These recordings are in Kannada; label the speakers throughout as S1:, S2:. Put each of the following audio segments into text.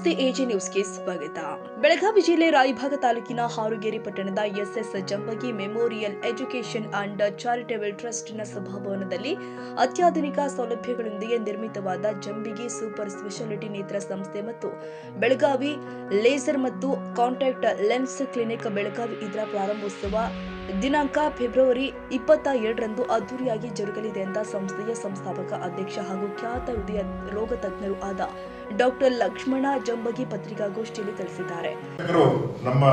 S1: ನಮಸ್ತೆ ಎಜೆ ನ್ಯೂಸ್ಗೆ ಸ್ವಾಗತ. ಬೆಳಗಾವಿ ಜಿಲ್ಲೆ ರಾಯಭಾಗ ತಾಲೂಕಿನ ಹಾರುಗೇರಿ ಪಟ್ಟಣದ SS Jambagi memorial education and charitable ಟ್ರಸ್ಟ್ನ ಸಭಾಭವನದಲ್ಲಿ ಅತ್ಯಾಧುನಿಕ ಸೌಲಭ್ಯಗಳೊಂದಿಗೆ ನಿರ್ಮಿತವಾದ ಜಂಬಗಿ ಸೂಪರ್ ಸ್ಪೆಷಾಲಿಟಿ ನೇತ್ರ ಸಂಸ್ಥೆ ಮತ್ತು ಬೆಳಗಾವಿ ಲೇಸರ್ ಮತ್ತು ಕಾಂಟ್ಯಾಕ್ಟ್ ಲೆನ್ಸ್ ಕ್ಲಿನಿಕ್ ಬೆಳಗಾವಿ ಇದರ ಪ್ರಾರಂಭೋತ್ಸವ ದಿನಾಂಕ ಫೆಬ್ರವರಿ 27ರಂದು ಅದ್ದೂರಿಯಾಗಿ ಜರುಗಲಿದೆ ಅಂತ ಸಂಸ್ಥೆಯ ಸಂಸ್ಥಾಪಕ ಅಧ್ಯಕ್ಷ ಹಾಗೂ ಖ್ಯಾತ ಹೃದಯ ರೋಗ ತಜ್ಞರು ಆದ ಡಾಕ್ಟರ್ ಲಕ್ಷ್ಮಣ ಜಂಬಗಿ ಪತ್ರಿಕಾಗೋಷ್ಠಿಯಲ್ಲಿ ತಿಳಿಸಿದ್ದಾರೆ.
S2: ನಮ್ಮ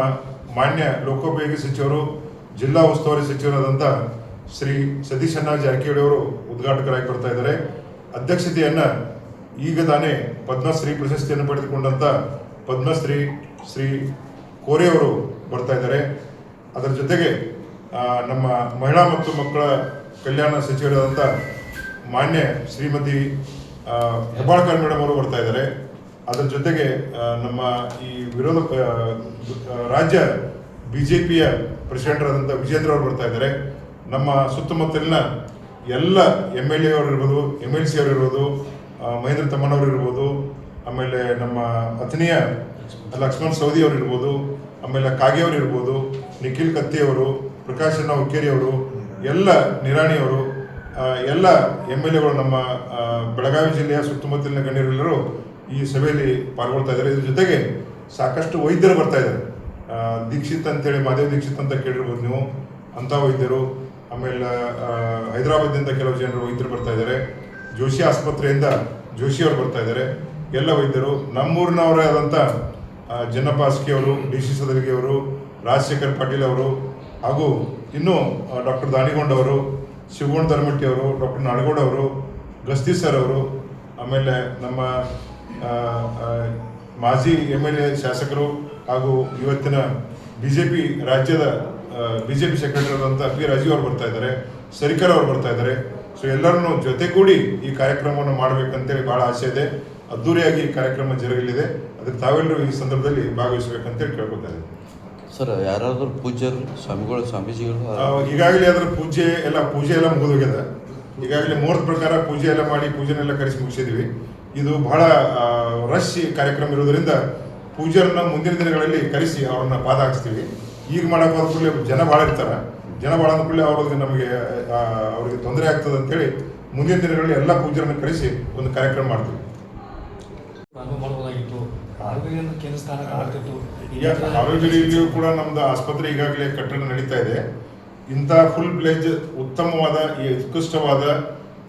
S2: ಮಾನ್ಯ ಲೋಕೋಪಯೋಗಿ ಸಚಿವರು ಜಿಲ್ಲಾ ಉಸ್ತುವಾರಿ ಸಚಿವರಾದಂಥ ಶ್ರೀ ಸತೀಶ್ ಅಣ್ಣ ಜಾರಕಿಹೊಳಿ ಅವರು ಉದ್ಘಾಟಕರಾಗಿ ಬರ್ತಾ ಇದ್ದಾರೆ. ಅಧ್ಯಕ್ಷತೆಯನ್ನ ಈಗ ತಾನೇ ಪದ್ಮಶ್ರೀ ಪ್ರಶಸ್ತಿಯನ್ನು ಪಡೆದುಕೊಂಡಂತ ಪದ್ಮಶ್ರೀ ಶ್ರೀ ಕೋರೆ ಅವರು ಬರ್ತಾ ಇದ್ದಾರೆ. ಅದರ ಜೊತೆಗೆ ನಮ್ಮ ಮಹಿಳಾ ಮತ್ತು ಮಕ್ಕಳ ಕಲ್ಯಾಣ ಸಚಿವರಾದಂಥ ಮಾನ್ಯ ಶ್ರೀಮತಿ ಹೆಬ್ಬಾಳ್ಕರ್ ಮೇಡಮ್ ಅವರು ಬರ್ತಾ ಇದ್ದಾರೆ. ಅದರ ಜೊತೆಗೆ ನಮ್ಮ ಈ ರಾಜ್ಯ ಬಿಜೆಪಿಯ ಪ್ರೆಸಿಡೆಂಟ್ ಆದಂಥ ವಿಜೇಂದ್ರ ಅವರು ಬರ್ತಾ ಇದ್ದಾರೆ. ನಮ್ಮ ಸುತ್ತಮುತ್ತಲಿನ ಎಲ್ಲ MLA ಅವರು ಇರ್ಬೋದು, MLC ಅವರು ಇರ್ಬೋದು, ಮಹೇಂದ್ರ ತಮ್ಮನವರು ಇರ್ಬೋದು, ಆಮೇಲೆ ನಮ್ಮ ಅಥಣಿಯ ಲಕ್ಷ್ಮಣ್ ಸವದಿ ಅವರು ಇರ್ಬೋದು, ಆಮೇಲೆ ಕಾಗೆ ಅವರು ಇರ್ಬೋದು, ನಿಖಿಲ್ ಕತ್ತಿಯವರು, ಪ್ರಕಾಶ್ ಅಣ್ಣ ಹುಕ್ಕೇರಿ ಅವರು, ಎಲ್ಲ ನಿರಾಣಿಯವರು, ಎಲ್ಲ MLAಗಳು ನಮ್ಮ ಬೆಳಗಾವಿ ಜಿಲ್ಲೆಯ ಸುತ್ತಮುತ್ತಲಿನ ಗಣ್ಯರೆಲ್ಲರೂ ಈ ಸಭೆಯಲ್ಲಿ ಪಾಲ್ಗೊಳ್ತಾ ಇದ್ದಾರೆ. ಇದ್ರ ಜೊತೆಗೆ ಸಾಕಷ್ಟು ವೈದ್ಯರು ಬರ್ತಾ ಇದ್ದಾರೆ. ದೀಕ್ಷಿತ್ ಅಂತೇಳಿ ಮಾದೇವ್ ದೀಕ್ಷಿತ್ ಅಂತ ಕೇಳಿರ್ಬೋದು ನೀವು, ಅಂಥ ವೈದ್ಯರು. ಆಮೇಲೆ ಹೈದರಾಬಾದ್ನಿಂದ ಕೆಲವು ಜನರು ವೈದ್ಯರು ಬರ್ತಾ ಇದ್ದಾರೆ. ಜೋಶಿ ಆಸ್ಪತ್ರೆಯಿಂದ ಜೋಶಿ ಅವರು ಬರ್ತಾ ಇದ್ದಾರೆ. ಎಲ್ಲ ವೈದ್ಯರು ನಮ್ಮೂರಿನವರೇ ಆದಂಥ ಜನ್ನಪ್ಪ ಹಾಸ್ಕಿ ಅವರು, DC ಸದಲಿಗೆ ಅವರು, ರಾಜಶೇಖರ್ ಪಾಟೀಲ್ ಅವರು, ಹಾಗೂ ಇನ್ನೂ ಡಾಕ್ಟರ್ ದಾನಿಗೊಂಡ್ ಅವರು, ಶಿವಗೊಂಡ್ ಧರ್ಮಟ್ಟಿ ಅವರು, ಡಾಕ್ಟರ್ ನಾಡಗೌಡ ಅವರು, ಗಸ್ತಿ ಸರ್ ಅವರು, ಆಮೇಲೆ ನಮ್ಮ ಮಾಜಿ MLA ಶಾಸಕರು ಹಾಗೂ ಇವತ್ತಿನ BJP ರಾಜ್ಯದ BJP ಸೆಕ್ರೆಟರಿ ಆದಂಥ P. ರಾಜೀವ್ ಅವರು ಬರ್ತಾ ಇದ್ದಾರೆ. ಸರಿಕರ್ ಅವರು ಬರ್ತಾ ಇದ್ದಾರೆ. ಸೊ ಎಲ್ಲರನ್ನು ಜೊತೆಗೂಡಿ ಈ ಕಾರ್ಯಕ್ರಮವನ್ನು ಮಾಡಬೇಕಂತೇಳಿ ಭಾಳ ಆಸೆ ಇದೆ. ಅದ್ದೂರಿಯಾಗಿ ಈ ಕಾರ್ಯಕ್ರಮ ಜರುಗಲಿದೆ. ಅದಕ್ಕೆ ತಾವೆಲ್ಲರೂ ಈ ಸಂದರ್ಭದಲ್ಲಿ ಭಾಗವಹಿಸಬೇಕಂತೇಳಿ ಕೇಳ್ಕೊತಾ ಇದ್ದೀವಿ.
S3: ಸರ್, ಯಾರಾದ್ರೂ ಪೂಜ್ಯರು ಸ್ವಾಮಿಗಳು ಸ್ವಾಮೀಜಿಗಳು
S2: ಈಗಾಗಲೇ ಅದರ ಪೂಜೆ ಎಲ್ಲ ಮುಗಿದೋಗ್ಯದ. ಈಗಾಗಲೇ ಮುಹೂರ್ತ ಪ್ರಕಾರ ಪೂಜೆ ಎಲ್ಲ ಮಾಡಿ ಪೂಜೆನೆಲ್ಲ ಕರೆಸಿ ಮುಗಿಸಿದ್ವಿ. ಇದು ಬಹಳ ರಶ್ ಕಾರ್ಯಕ್ರಮ ಇರೋದ್ರಿಂದ ಪೂಜಾರನ್ನ ಮುಂದಿನ ದಿನಗಳಲ್ಲಿ ಕರೆಸಿ ಅವ್ರನ್ನ ಪಾದ ಹಾಕಿಸ್ತೀವಿ. ಈಗ ಮಾಡಕ್ಕೆ ಹೋದ ಕೂಡಲೇ ಜನ ಭಾಳ ಇರ್ತಾರೆ. ಜನ ಭಾಳ ಅಂದ ಕೂಡಲೇ ಅವ್ರಿಗೆ ತೊಂದರೆ ಆಗ್ತದೆ ಅಂತೇಳಿ ಮುಂದಿನ ದಿನಗಳಲ್ಲಿ ಎಲ್ಲ ಪೂಜಾರನ್ನ ಕರೆಸಿ ಒಂದು ಕಾರ್ಯಕ್ರಮ ಮಾಡ್ತೀವಿ. ಆರೋಗ್ಯದಲ್ಲಿಯೂ ಕೂಡ ನಮ್ದು ಆಸ್ಪತ್ರೆ ಈಗಾಗಲೇ ಕಟ್ಟಡ ನಡೀತಾ ಇದೆ. ಇಂಥ ಫುಲ್ ಪ್ಲೇಜ್ ಉತ್ತಮವಾದ ಈ ಉತ್ಕೃಷ್ಟವಾದ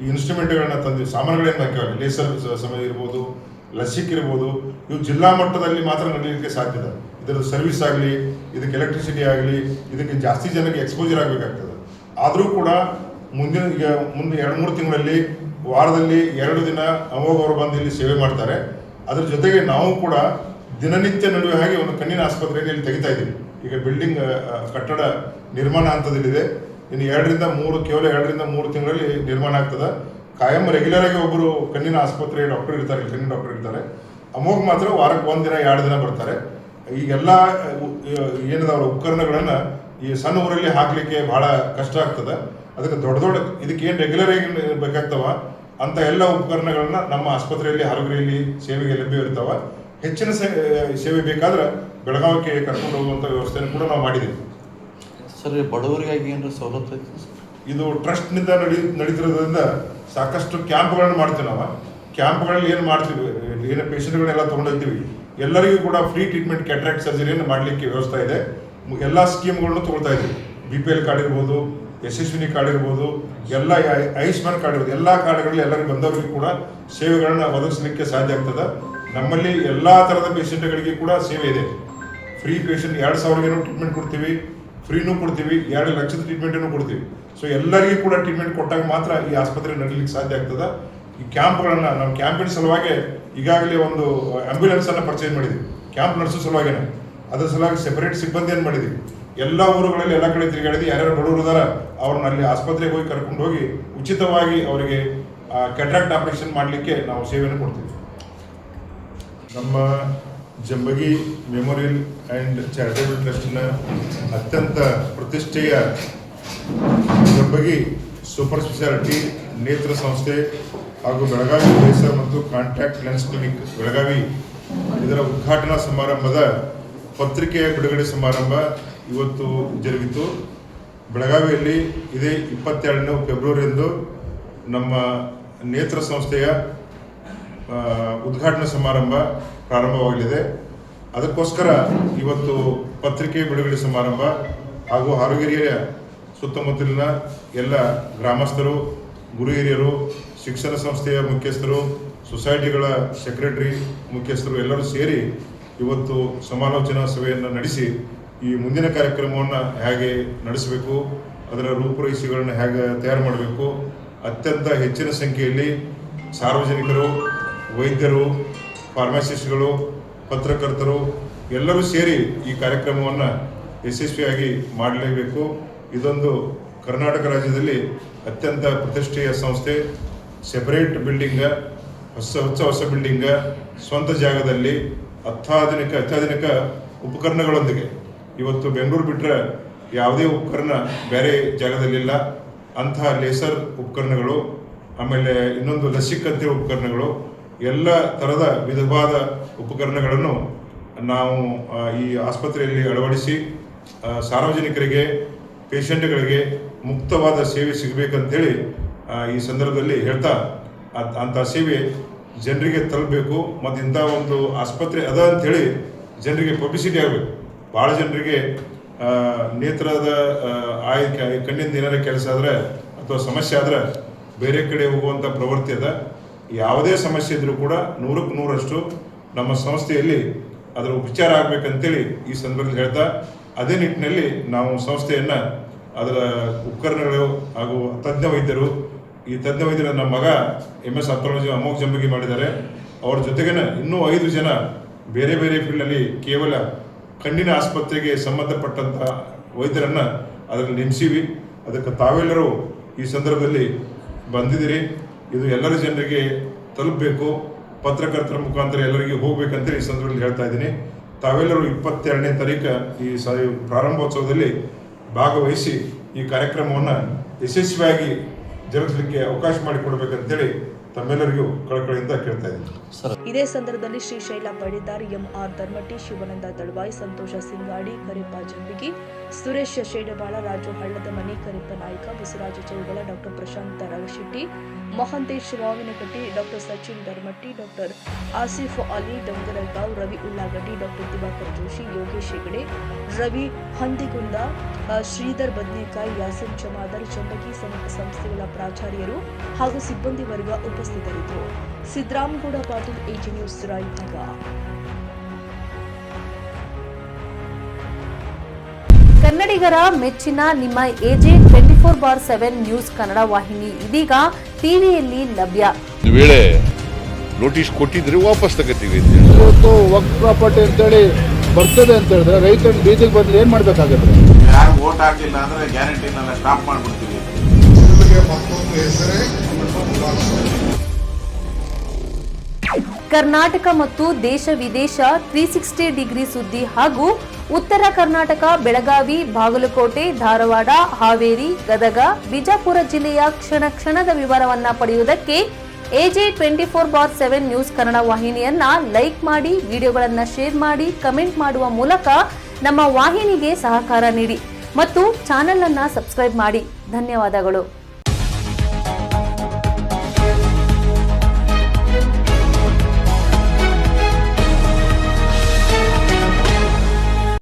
S2: ಈ ಇನ್ಸ್ಟ್ರೂಮೆಂಟ್ಗಳನ್ನ ತಂದು ಸಾಮಾನುಗಳೇನು ಹಾಕಿವೆ, ಲೇಸರ್ ಸಮಯ ಇರ್ಬೋದು, ಲಸಿಕೆ ಇರ್ಬೋದು, ಇವು ಜಿಲ್ಲಾ ಮಟ್ಟದಲ್ಲಿ ಮಾತ್ರ ನಡೀಲಿಕ್ಕೆ ಸಾಧ್ಯದ. ಇದರ ಸರ್ವಿಸ್ ಆಗಲಿ, ಇದಕ್ಕೆ ಎಲೆಕ್ಟ್ರಿಸಿಟಿ ಆಗಲಿ, ಇದಕ್ಕೆ ಜಾಸ್ತಿ ಜನಕ್ಕೆ ಎಕ್ಸ್ಪೋಜರ್ ಆಗಬೇಕಾಗ್ತದೆ. ಆದರೂ ಕೂಡ ಮುಂದೆ 2-3 ತಿಂಗಳಲ್ಲಿ ವಾರದಲ್ಲಿ 2 ದಿನ ಅಮೋಘವರು ಬಂದು ಇಲ್ಲಿ ಸೇವೆ ಮಾಡ್ತಾರೆ. ಅದ್ರ ಜೊತೆಗೆ ನಾವು ಕೂಡ ದಿನನಿತ್ಯ ನಡುವೆ ಹಾಗೆ ಒಂದು ಕಣ್ಣಿನ ಆಸ್ಪತ್ರೆಯಲ್ಲಿ ಇಲ್ಲಿ ತೆಗಿತಾ ಇದ್ದೀವಿ. ಈಗ ಬಿಲ್ಡಿಂಗ್ ಕಟ್ಟಡ ನಿರ್ಮಾಣ ಹಂತದಲ್ಲಿದೆ. ಇನ್ನು ಕೇವಲ 2-3 ತಿಂಗಳಲ್ಲಿ ನಿರ್ಮಾಣ ಆಗ್ತದೆ. ಕಾಯಂ ರೆಗ್ಯುಲರ್ ಆಗಿ ಒಬ್ಬರು ಕಣ್ಣಿನ ಆಸ್ಪತ್ರೆ ಡಾಕ್ಟರ್ ಇರ್ತಾರೆ, ಕಣ್ಣಿನ ಡಾಕ್ಟರ್ ಇರ್ತಾರೆ. ಅಮೋಘ ಮಾತ್ರ ವಾರಕ್ಕೆ 1 ದಿನ 2 ದಿನ ಬರ್ತಾರೆ. ಈಗೆಲ್ಲ ಏನಿದಾವ ಉಪಕರಣಗಳನ್ನು ಈ ಸಣ್ಣ ಊರಲ್ಲಿ ಹಾಕಲಿಕ್ಕೆ ಬಹಳ ಕಷ್ಟ ಆಗ್ತದೆ. ಅದಕ್ಕೆ ದೊಡ್ಡ ಇದಕ್ಕೆ ಏನು ರೆಗ್ಯುಲರ್ ಆಗಿ ಬೇಕಾಗ್ತವ ಅಂತ ಎಲ್ಲ ಉಪಕರಣಗಳನ್ನ ನಮ್ಮ ಆಸ್ಪತ್ರೆಯಲ್ಲಿ ಹಾರುಗೇರಿಯಲ್ಲಿ ಸೇವೆಗೆ ಲಭ್ಯ ಇರ್ತಾವ. ಹೆಚ್ಚಿನ ಸೇವೆ ಬೇಕಾದ್ರೆ ಬೆಳಗಾವಿಗೆ ಕರ್ಕೊಂಡು ಹೋಗುವಂಥ ವ್ಯವಸ್ಥೆಯನ್ನು ಕೂಡ ನಾವು ಮಾಡಿದ್ದೀವಿ.
S3: ಸರ್, ಬಡವರಿಗಾಗಿ ಏನಾರ ಸವಲತ್ತು ಐತೆ?
S2: ಇದು ಟ್ರಸ್ಟ್ನಿಂದ ನಡೀತಿರೋದ್ರಿಂದ ಸಾಕಷ್ಟು ಕ್ಯಾಂಪ್ಗಳನ್ನು ಮಾಡ್ತೀವಿ. ನಾವು ಕ್ಯಾಂಪ್ಗಳಲ್ಲಿ ಏನು ಮಾಡ್ತೀವಿ, ಏನು ಪೇಷಂಟ್ಗಳನ್ನೆಲ್ಲ ತೊಗೊಂಡೋಗ್ತೀವಿ. ಎಲ್ಲರಿಗೂ ಕೂಡ ಫ್ರೀ ಟ್ರೀಟ್ಮೆಂಟ್ ಕ್ಯಾಟ್ರಾಕ್ಟ್ ಸರ್ಜರಿಯನ್ನು ಮಾಡಲಿಕ್ಕೆ ವ್ಯವಸ್ಥೆ ಇದೆ. ಎಲ್ಲ ಸ್ಕೀಮ್ಗಳನ್ನು ತೊಗೊಳ್ತಾ ಇದ್ದೀವಿ. BPL ಕಾರ್ಡ್ ಇರ್ಬೋದು, ಯಶಸ್ವಿನಿ ಕಾರ್ಡ್ ಇರ್ಬೋದು, ಎಲ್ಲ ಆಯುಷ್ಮಾನ್ ಕಾರ್ಡ್ ಇರ್ಬೋದು, ಎಲ್ಲ ಕಾರ್ಡ್ಗಳಲ್ಲಿ ಎಲ್ಲರಿಗೂ ಬಂದವರಿಗೂ ಕೂಡ ಸೇವೆಗಳನ್ನು ಒದಗಿಸಲಿಕ್ಕೆ ಸಾಧ್ಯ ಆಗ್ತದೆ. ನಮ್ಮಲ್ಲಿ ಎಲ್ಲ ಥರದ ಪೇಷಂಟ್ಗಳಿಗೆ ಕೂಡ ಸೇವೆ ಇದೆ. ಫ್ರೀ ಪೇಷಂಟ್ 2,000 ಟ್ರೀಟ್ಮೆಂಟ್ ಕೊಡ್ತೀವಿ, ಫ್ರೀನೂ ಕೊಡ್ತೀವಿ, 2 ಲಕ್ಷದ ಟ್ರೀಟ್ಮೆಂಟನ್ನು ಕೊಡ್ತೀವಿ. ಸೊ ಎಲ್ಲರಿಗೂ ಕೂಡ ಟ್ರೀಟ್ಮೆಂಟ್ ಕೊಟ್ಟಾಗ ಮಾತ್ರ ಈ ಆಸ್ಪತ್ರೆ ನಡೀಲಿಕ್ಕೆ ಸಾಧ್ಯ ಆಗ್ತದೆ. ಈ ಕ್ಯಾಂಪ್ಗಳನ್ನು ನಮ್ಮ ಕ್ಯಾಂಪಿನ ಸಲುವಾಗಿ ಈಗಾಗಲೇ ಒಂದು ಆಂಬ್ಯುಲೆನ್ಸನ್ನು ಪರ್ಚೇಸ್ ಮಾಡಿದ್ವಿ. ಕ್ಯಾಂಪ್ ನಡೆಸೋ ಸಲುವಾಗಿನ ಅದ್ರ ಸಲುವಾಗಿ ಸೆಪರೇಟ್ ಸಿಬ್ಬಂದಿಯನ್ನು ಮಾಡಿದ್ವಿ. ಎಲ್ಲ ಊರುಗಳಲ್ಲಿ ಎಲ್ಲ ಕಡೆ ತಿರುಗಾಡಿದ್ವಿ. ಯಾರ್ಯಾರು ಬಡವರು ಇದಾರ ಅವ್ರನ್ನ ಅಲ್ಲಿ ಆಸ್ಪತ್ರೆಗೆ ಹೋಗಿ ಕರ್ಕೊಂಡು ಹೋಗಿ ಉಚಿತವಾಗಿ ಅವರಿಗೆ ಕ್ಯಾಟ್ರಾಕ್ಟ್ ಆಪರೇಷನ್ ಮಾಡಲಿಕ್ಕೆ ನಾವು ಸೇವೆಯನ್ನು ಕೊಡ್ತೀವಿ. ನಮ್ಮ ಜಂಬಗಿ ಮೆಮೋರಿಯಲ್ ಆ್ಯಂಡ್ ಚಾರಿಟೇಬಲ್ ಟ್ರಸ್ಟ್ನ ಅತ್ಯಂತ ಪ್ರತಿಷ್ಠೆಯ ಜಂಬಗಿ ಸೂಪರ್ ಸ್ಪೆಷಾಲಿಟಿ ನೇತ್ರ ಸಂಸ್ಥೆ ಹಾಗೂ ಬೆಳಗಾವಿ ಲೇಸರ್ ಮತ್ತು ಕಾಂಟ್ಯಾಕ್ಟ್ ಲೆನ್ಸ್ ಕ್ಲಿನಿಕ್ ಬೆಳಗಾವಿ ಇದರ ಉದ್ಘಾಟನಾ ಸಮಾರಂಭದ ಪತ್ರಿಕೆಯ ಬಿಡುಗಡೆ ಸಮಾರಂಭ ಇವತ್ತು ಜರುಗಿತು. ಬೆಳಗಾವಿಯಲ್ಲಿ ಇದೇ 22 ಫೆಬ್ರವರಿಯಂದು ನಮ್ಮ ನೇತ್ರ ಸಂಸ್ಥೆಯ ಉದ್ಘಾಟನಾ ಸಮಾರಂಭ ಪ್ರಾರಂಭವಾಗಲಿದೆ. ಅದಕ್ಕೋಸ್ಕರ ಇವತ್ತು ಪತ್ರಿಕೆ ಬಿಡುಗಡೆ ಸಮಾರಂಭ ಹಾಗೂ ಹಾರುಗೆರೆಯ ಸುತ್ತಮುತ್ತಲಿನ ಎಲ್ಲ ಗ್ರಾಮಸ್ಥರು, ಗುರು ಹಿರಿಯರು, ಶಿಕ್ಷಣ ಸಂಸ್ಥೆಯ ಮುಖ್ಯಸ್ಥರು, ಸೊಸೈಟಿಗಳ ಸೆಕ್ರೆಟರಿ ಮುಖ್ಯಸ್ಥರು ಎಲ್ಲರೂ ಸೇರಿ ಇವತ್ತು ಸಮಾಲೋಚನಾ ಸಭೆಯನ್ನು ನಡೆಸಿ ಈ ಮುಂದಿನ ಕಾರ್ಯಕ್ರಮವನ್ನು ಹೇಗೆ ನಡೆಸಬೇಕು, ಅದರ ರೂಪುರೇಷೆಗಳನ್ನು ಹೇಗೆ ತಯಾರು ಮಾಡಬೇಕು, ಅತ್ಯಂತ ಹೆಚ್ಚಿನ ಸಂಖ್ಯೆಯಲ್ಲಿ ಸಾರ್ವಜನಿಕರು, ವೈದ್ಯರು, ಫಾರ್ಮಸಿಸ್ಟ್ಗಳು, ಪತ್ರಕರ್ತರು ಎಲ್ಲರೂ ಸೇರಿ ಈ ಕಾರ್ಯಕ್ರಮವನ್ನು ಯಶಸ್ವಿಯಾಗಿ ಮಾಡಲೇಬೇಕು. ಇದೊಂದು ಕರ್ನಾಟಕ ರಾಜ್ಯದಲ್ಲಿ ಅತ್ಯಂತ ಪ್ರತಿಷ್ಠೆಯ ಸಂಸ್ಥೆ. ಸೆಪರೇಟ್ ಬಿಲ್ಡಿಂಗ, ಹೊಸ ಬಿಲ್ಡಿಂಗ, ಸ್ವಂತ ಜಾಗದಲ್ಲಿ ಅತ್ಯಾಧುನಿಕ ಉಪಕರಣಗಳೊಂದಿಗೆ ಇವತ್ತು ಬೆಂಗಳೂರು ಬಿಟ್ಟರೆ ಯಾವುದೇ ಉಪಕರಣ ಬೇರೆ ಜಾಗದಲ್ಲಿಲ್ಲ. ಅಂತಹ ಲೇಸರ್ ಉಪಕರಣಗಳು, ಆಮೇಲೆ ಇನ್ನೊಂದು ಲಸಿಕಂತೆ ಉಪಕರಣಗಳು, ಎಲ್ಲ ಥರದ ವಿಧವಾದ ಉಪಕರಣಗಳನ್ನು ನಾವು ಈ ಆಸ್ಪತ್ರೆಯಲ್ಲಿ ಅಳವಡಿಸಿ ಸಾರ್ವಜನಿಕರಿಗೆ, ಪೇಷಂಟ್ಗಳಿಗೆ ಮುಕ್ತವಾದ ಸೇವೆ ಸಿಗಬೇಕಂತೇಳಿ ಈ ಸಂದರ್ಭದಲ್ಲಿ ಹೇಳ್ತಾ, ಅಂಥ ಸೇವೆ ಜನರಿಗೆ ತಲುಪಬೇಕು. ಮತ್ತು ಇಂಥ ಒಂದು ಆಸ್ಪತ್ರೆ ಅದ ಅಂಥೇಳಿ ಜನರಿಗೆ ಪಬ್ಲಿಸಿಟಿ ಆಗಬೇಕು. ಭಾಳ ಜನರಿಗೆ ನೇತ್ರದ ಕಣ್ಣಿಂದ ಏನಾರ ಕೆಲಸ ಆದರೆ ಅಥವಾ ಸಮಸ್ಯೆ ಆದರೆ ಬೇರೆ ಕಡೆ ಹೋಗುವಂಥ ಪ್ರವೃತ್ತಿ ಅದ. ಯಾವುದೇ ಸಮಸ್ಯೆ ಇದ್ದರೂ ಕೂಡ 100ಕ್ಕೆ 100ರಷ್ಟು ನಮ್ಮ ಸಂಸ್ಥೆಯಲ್ಲಿ ಅದರ ಉಪಚಾರ ಆಗಬೇಕಂತೇಳಿ ಈ ಸಂದರ್ಭದಲ್ಲಿ ಹೇಳ್ತಾ, ಅದೇ ನಿಟ್ಟಿನಲ್ಲಿ ನಾವು ಸಂಸ್ಥೆಯನ್ನು ಅದರ ಉಪಕರಣಗಳು ಹಾಗೂ ತಜ್ಞ ವೈದ್ಯರು, ಈ ತಜ್ಞ ವೈದ್ಯರ ನಮ್ಮ ಮಗ MS ಆರ್ಥೋಲಜಿ ಅಮೋಘ್ ಜಂಬಗಿ ಮಾಡಿದ್ದಾರೆ. ಅವ್ರ ಜೊತೆಗೇನ ಇನ್ನೂ 5 ಜನ ಬೇರೆ ಬೇರೆ ಫೀಲ್ಡ್ನಲ್ಲಿ ಕೇವಲ ಕಣ್ಣಿನ ಆಸ್ಪತ್ರೆಗೆ ಸಂಬಂಧಪಟ್ಟಂಥ ವೈದ್ಯರನ್ನು ಅದರಲ್ಲಿ ನೇಮಿಸಿವಿ. ಅದಕ್ಕೆ ತಾವೆಲ್ಲರೂ ಈ ಸಂದರ್ಭದಲ್ಲಿ ಬಂದಿದ್ದೀರಿ. ಇದು ಎಲ್ಲರ ಜನರಿಗೆ ತಲುಪಬೇಕು, ಪತ್ರಕರ್ತರ ಮುಖಾಂತರ ಎಲ್ಲರಿಗೆ ಹೋಗ್ಬೇಕಂತೇಳಿ ಈ ಸಂದರ್ಭದಲ್ಲಿ ಹೇಳ್ತಾ ಇದ್ದೀನಿ. ತಾವೆಲ್ಲರೂ 22ನೇ ತಾರೀಕು ಈ ಪ್ರಾರಂಭೋತ್ಸವದಲ್ಲಿ ಭಾಗವಹಿಸಿ ಈ ಕಾರ್ಯಕ್ರಮವನ್ನು ಯಶಸ್ವಿಯಾಗಿ ಜರುಗಿಸಲಿಕ್ಕೆ ಅವಕಾಶ ಮಾಡಿಕೊಡ್ಬೇಕಂತೇಳಿ ತಮ್ಮೆಲ್ಲರಿಗೂ ಕಳಕಳಿಯಿಂದ ಕೇಳ್ತಾ ಇದ್ದೀನಿ.
S1: ಇದೇ ಸಂದರ್ಭದಲ್ಲಿ ಶ್ರೀಶೈಲ ಪಡಿದಾರ್, MR ಧರ್ಮಟ್ಟಿ, ಶಿವಾನಂದ ದಳವಾಯಿ, ಸಂತೋಷ ಸಿಂಗಾಡಿ, ಕರಿಪ್ಪ ಜಂಬಿಗಿ, ಸುರೇಶ್ ಶೇಡಬಾಳ, ರಾಜು ಹಳ್ಳದಮನಿ, ಕರಿಪ್ಪ ನಾಯ್ಕ, ಬಸವರಾಜ ಚೌಗಲ, ಡಾಕ್ಟರ್ ಪ್ರಶಾಂತ ರವಶೆಟ್ಟಿ, ಮಹಂತೇಶ್ ಮಾವಿನಕಟ್ಟಿ, ಡಾಕ್ಟರ್ ಸಚಿನ್ ಧರ್ಮಟ್ಟಿ, ಡಾಕ್ಟರ್ ಆಸಿಫ್ ಅಲಿ ಡೊಂಗರಗಾಂವ್, ರವಿ ಉಳ್ಳಾಗಡ್ಡಿ, ಡಾಕ್ಟರ್ ದಿವಾಕರ್ ಜೋಶಿ, ಯೋಗೇಶ್ ಹೆಗಡೆ, ರವಿ ಹಂದಿಗುಂದ, ಶ್ರೀಧರ್ ಬದ್ನೇಕಾಯಿ, ಯಾಸಿನ್ ಜಮಾದರ್, ಚಂಬಗಿ ಸಂಸ್ಥೆಗಳ ಪ್ರಾಚಾರ್ಯರು ಹಾಗೂ ಸಿಬ್ಬಂದಿ ವರ್ಗ ಉಪಸ್ಥಿತರಿದ್ದರು. Siddaramagouda Patil, AG news, Raybag.
S4: ಕನ್ನಡಿಗರ ಮೆಚ್ಚಿನ ನಿಮ್ಮ AG 24/7 ನ್ಯೂಸ್ ಕನ್ನಡ ವಾಹಿನಿ ಇದೀಗ ಟಿವಿಯಲ್ಲಿ ಲಭ್ಯ.
S5: ಒಂದು ವೇಳೆ ನೋಟಿಸ್ ಕೊಟ್ಟಿದ್ರೆ ವಾಪಸ್ ತಗೋತೀವಿ.
S6: ಇವತ್ತು ವಕ್ಫ್ ಪ್ರಾಪರ್ಟಿ ಅಂತೇಳಿ ಬರ್ತದೆ ಅಂತ ಹೇಳಿದ್ರೆ ರೈತರು ಬೀದಿಗೆ ಬಂದ್ರೆ ಏನ್ ಮಾಡ್ಬೇಕಾಗತ್ತೆ?
S7: ಯಾರು ವೋಟ್ ಹಾಕಿಲ್ಲ ಅಂದ್ರೆ ಗ್ಯಾರಂಟಿನೆಲ್ಲ ಸ್ಟಾಪ್ ಮಾಡ್ಬಿಡ್ತೀವಿ.
S4: ಕರ್ನಾಟಕ ಮತ್ತು ದೇಶ ವಿದೇಶ 360 ಡಿಗ್ರಿ ಸುದ್ದಿ ಹಾಗೂ ಉತ್ತರ ಕರ್ನಾಟಕ, ಬೆಳಗಾವಿ, ಬಾಗಲಕೋಟೆ, ಧಾರವಾಡ, ಹಾವೇರಿ, ಗದಗ, ಬಿಜಾಪುರ ಜಿಲ್ಲೆಯ ಕ್ಷಣ ಕ್ಷಣದ ವಿವರವನ್ನ ಪಡೆಯುವುದಕ್ಕೆ AG 24/7 ನ್ಯೂಸ್ ಕನ್ನಡ ವಾಹಿನಿಯನ್ನ ಲೈಕ್ ಮಾಡಿ, ವಿಡಿಯೋಗಳನ್ನ ಶೇರ್ ಮಾಡಿ, ಕಮೆಂಟ್ ಮಾಡುವ ಮೂಲಕ ನಮ್ಮ ವಾಹಿನಿಗೆ ಸಹಕಾರ ನೀಡಿ ಮತ್ತು ಚಾನೆಲ್ ಅನ್ನ ಸಬ್ಸ್ಕ್ರೈಬ್ ಮಾಡಿ. ಧನ್ಯವಾದಗಳು.